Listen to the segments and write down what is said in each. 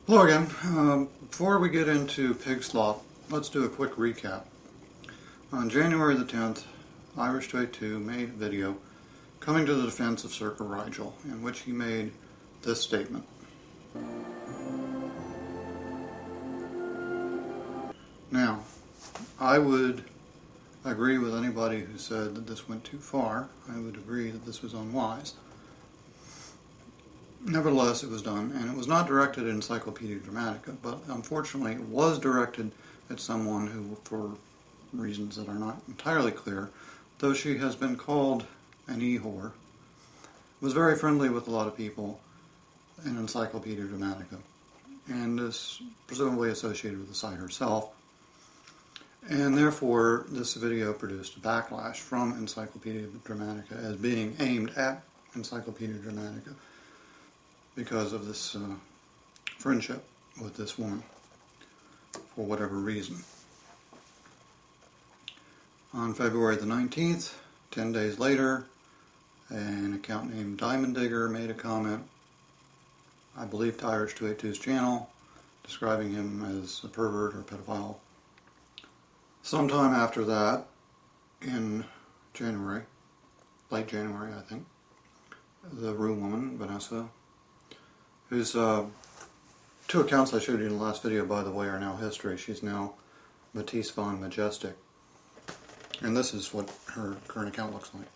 Hello again. Before we get into Pig Slop, let's do a quick recap. On January the 10th, Irish282 made a video coming to the defense of Sir Rigel, in which he made this statement. Now, I would agree with anybody who said that this went too far. I would agree that this was unwise. Nevertheless, it was done, and it was not directed at Encyclopedia Dramatica, but unfortunately it was directed at someone who, for reasons that are not entirely clear, though she has been called an e-whore, was very friendly with a lot of people in Encyclopedia Dramatica, and is presumably associated with the site herself, and therefore this video produced a backlash from Encyclopedia Dramatica as being aimed at Encyclopedia Dramatica, because of this friendship with this woman, for whatever reason. On February the 19th, 10 days later, an account named Diamond Digger made a comment, I believe to Irish282's channel, describing him as a pervert or pedophile. Sometime after that, in January, late January I think, the Rue woman, Vanessa, whose two accounts I showed you in the last video, by the way, are now history. She's now MatisseVonMaxim. And this is what her current account looks like.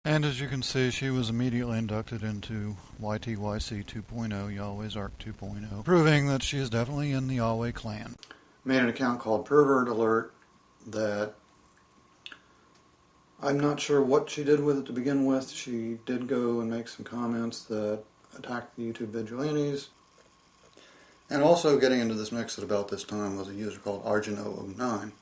And as you can see, she was immediately inducted into YTYC 2.0, Yahweh's Ark 2.0, proving that she is definitely in the Yahweh clan. Made an account called Pervert Alert that I'm not sure what she did with it to begin with. She did go and make some comments that attacked the YouTube vigilantes. And also getting into this mix at about this time was a user called Argin 009.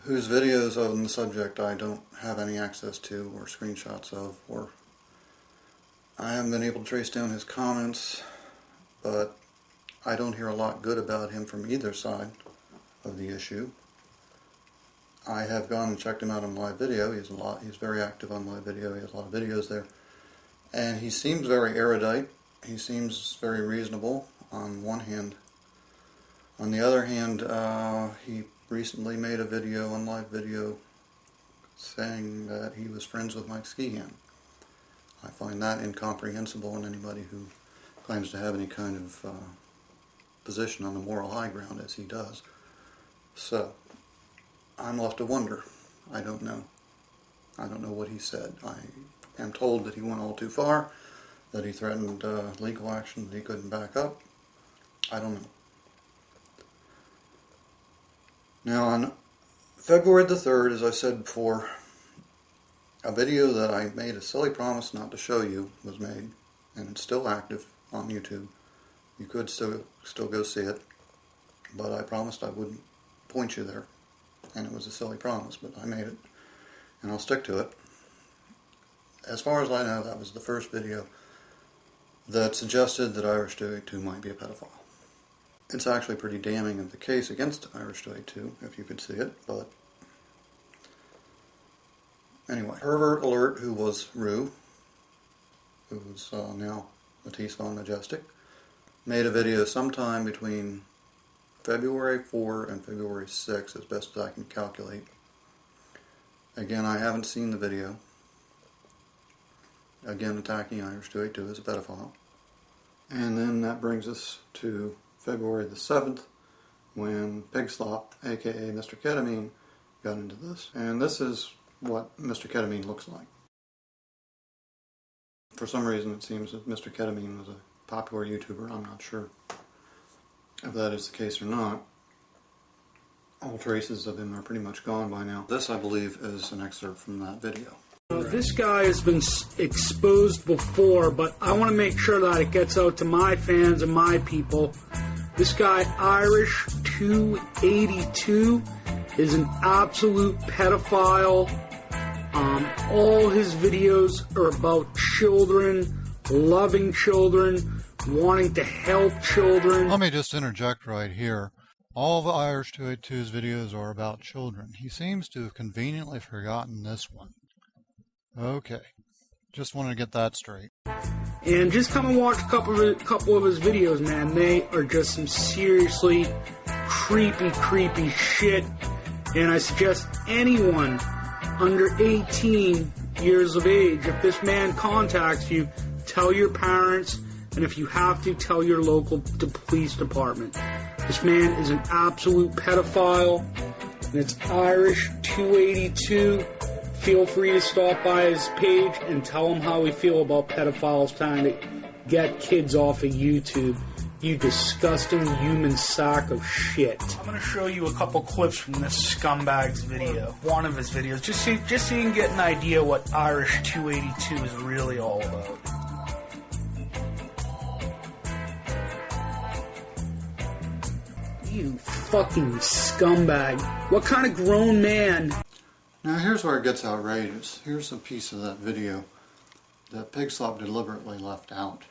Whose videos on the subject I don't have any access to or screenshots of, or I haven't been able to trace down his comments, but I don't hear a lot good about him from either side of the issue. I have gone and checked him out on live video. He's very active on live video. He has a lot of videos there. And he seems very erudite. He seems very reasonable on one hand. On the other hand, he recently made a video on live video saying that he was friends with Mike Skihan. I find that incomprehensible in anybody who claims to have any kind of position on the moral high ground as he does. So, I'm left to wonder. I don't know. I don't know what he said. I am told that he went all too far, that he threatened legal action that he couldn't back up. I don't know. Now, on February the 3rd, as I said before, a video that I made a silly promise not to show you was made, and it's still active on YouTube. You could still go see it, but I promised I wouldn't point you there, and it was a silly promise, but I made it, and I'll stick to it. As far as I know, that was the first video that suggested that Irish282 might be a pedophile. It's actually pretty damning of the case against Irish282, if you could see it, but anyway. Pervert Alert, who was Rue, who's now MatisseVonMaxim, made a video sometime between February 4 and February 6, as best as I can calculate. Again, I haven't seen the video. Again, attacking Irish282 as a pedophile. And then that brings us to February the 7th, when Pig Slop, aka Mr. Ketamine, got into this. And this is what Mr. Ketamine looks like. For some reason it seems that Mr. Ketamine was a popular YouTuber. I'm not sure if that is the case or not. All traces of him are pretty much gone by now. This, I believe, is an excerpt from that video. This guy has been exposed before, but I want to make sure that it gets out to my fans and my people. This guy, Irish282, is an absolute pedophile. All his videos are about children, loving children, wanting to help children. Let me just interject right here. All of Irish 282's videos are about children. He seems to have conveniently forgotten this one. Okay, just wanted to get that straight. And just come and watch a couple of his videos, man. They are just some seriously creepy shit. And I suggest anyone under 18 years of age, if this man contacts you, tell your parents, and if you have to, tell your local police department. This man is an absolute pedophile, and it's Irish 282. Feel free to stop by his page and tell him how we feel about pedophiles trying to get kids off of YouTube. You disgusting human sack of shit. I'm going to show you a couple clips from this scumbag's video. One of his videos, just so you can get an idea what Irish 282 is really all about. You fucking scumbag. What kind of grown man... Now here's where it gets outrageous. Here's a piece of that video that Pig Slop deliberately left out.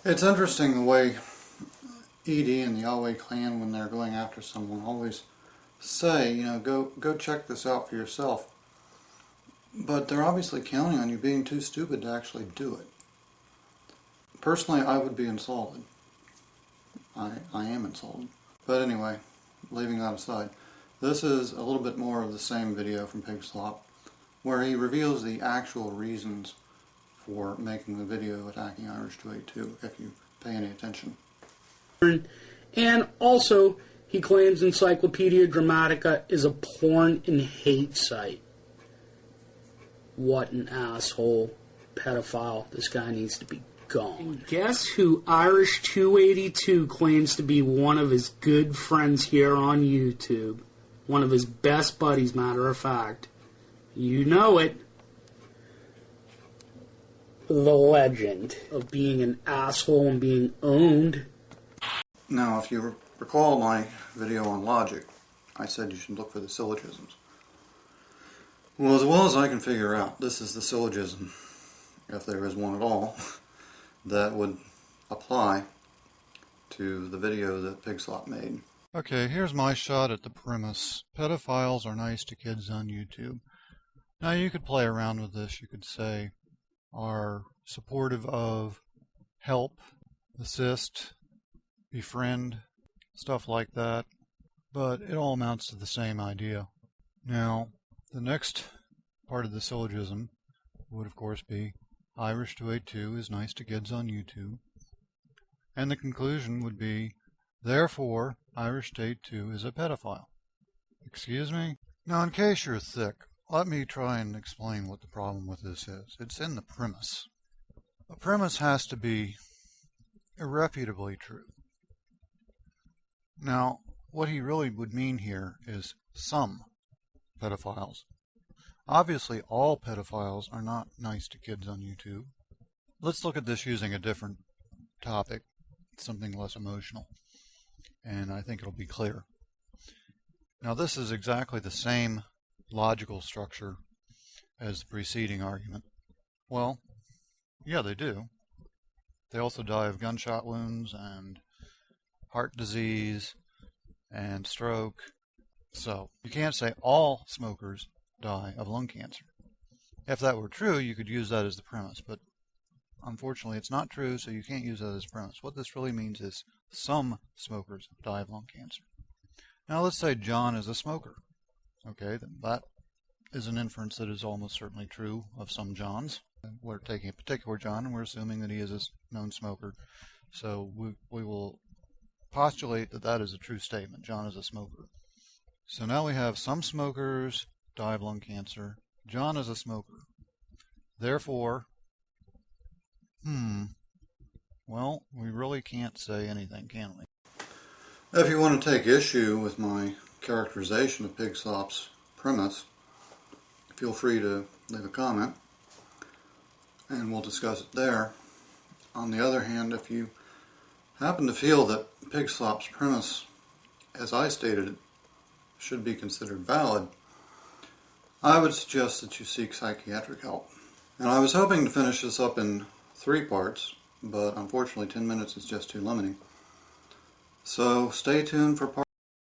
It's interesting the way Edie and the Yahweh clan, when they're going after someone, always say, you know, go check this out for yourself. But they're obviously counting on you being too stupid to actually do it. Personally, I would be insulted. I am insulted. But anyway, leaving that aside, this is a little bit more of the same video from Pig Slop, where he reveals the actual reasons for making the video attacking Irish 282, if you pay any attention. And also, he claims Encyclopedia Dramatica is a porn and hate site. What an asshole. Pedophile. This guy needs to be gone. And guess who Irish 282 claims to be one of his good friends here on YouTube? One of his best buddies, matter of fact. You know it. The legend of being an asshole and being owned. Now, if you recall my video on logic, I said you should look for the syllogisms. Well as I can figure out, this is the syllogism, if there is one at all, that would apply to the video that Pig Slop made. Okay, here's my shot at the premise. Pedophiles are nice to kids on YouTube. Now, you could play around with this. You could say, are supportive of, help, assist, befriend, stuff like that. But it all amounts to the same idea. Now, the next part of the syllogism would, of course, be Irish 282 is nice to kids on YouTube. And the conclusion would be, therefore, Irish 282 is a pedophile. Excuse me? Now, in case you're thick, let me try and explain what the problem with this is. It's in the premise. The premise has to be irrefutably true. Now, what he really would mean here is some pedophiles. Obviously, all pedophiles are not nice to kids on YouTube. Let's look at this using a different topic, something less emotional, and I think it'll be clear. Now, this is exactly the same logical structure as the preceding argument. Well, yeah, they do. They also die of gunshot wounds and heart disease and stroke. So, you can't say all smokers die of lung cancer. If that were true, you could use that as the premise, but unfortunately it's not true, so you can't use that as a premise. What this really means is some smokers die of lung cancer. Now let's say John is a smoker. Okay, that is an inference that is almost certainly true of some Johns. We're taking a particular John and we're assuming that he is a known smoker. So we will postulate that that is a true statement. John is a smoker. So now we have some smokers die of lung cancer. John is a smoker. Therefore, well, we really can't say anything, can we? If you want to take issue with my characterization of Pig Slop's premise, feel free to leave a comment, and we'll discuss it there. On the other hand, if you happen to feel that Pig Slop's premise, as I stated it, should be considered valid, I would suggest that you seek psychiatric help. And I was hoping to finish this up in 3 parts, but unfortunately 10 minutes is just too limiting. So stay tuned for part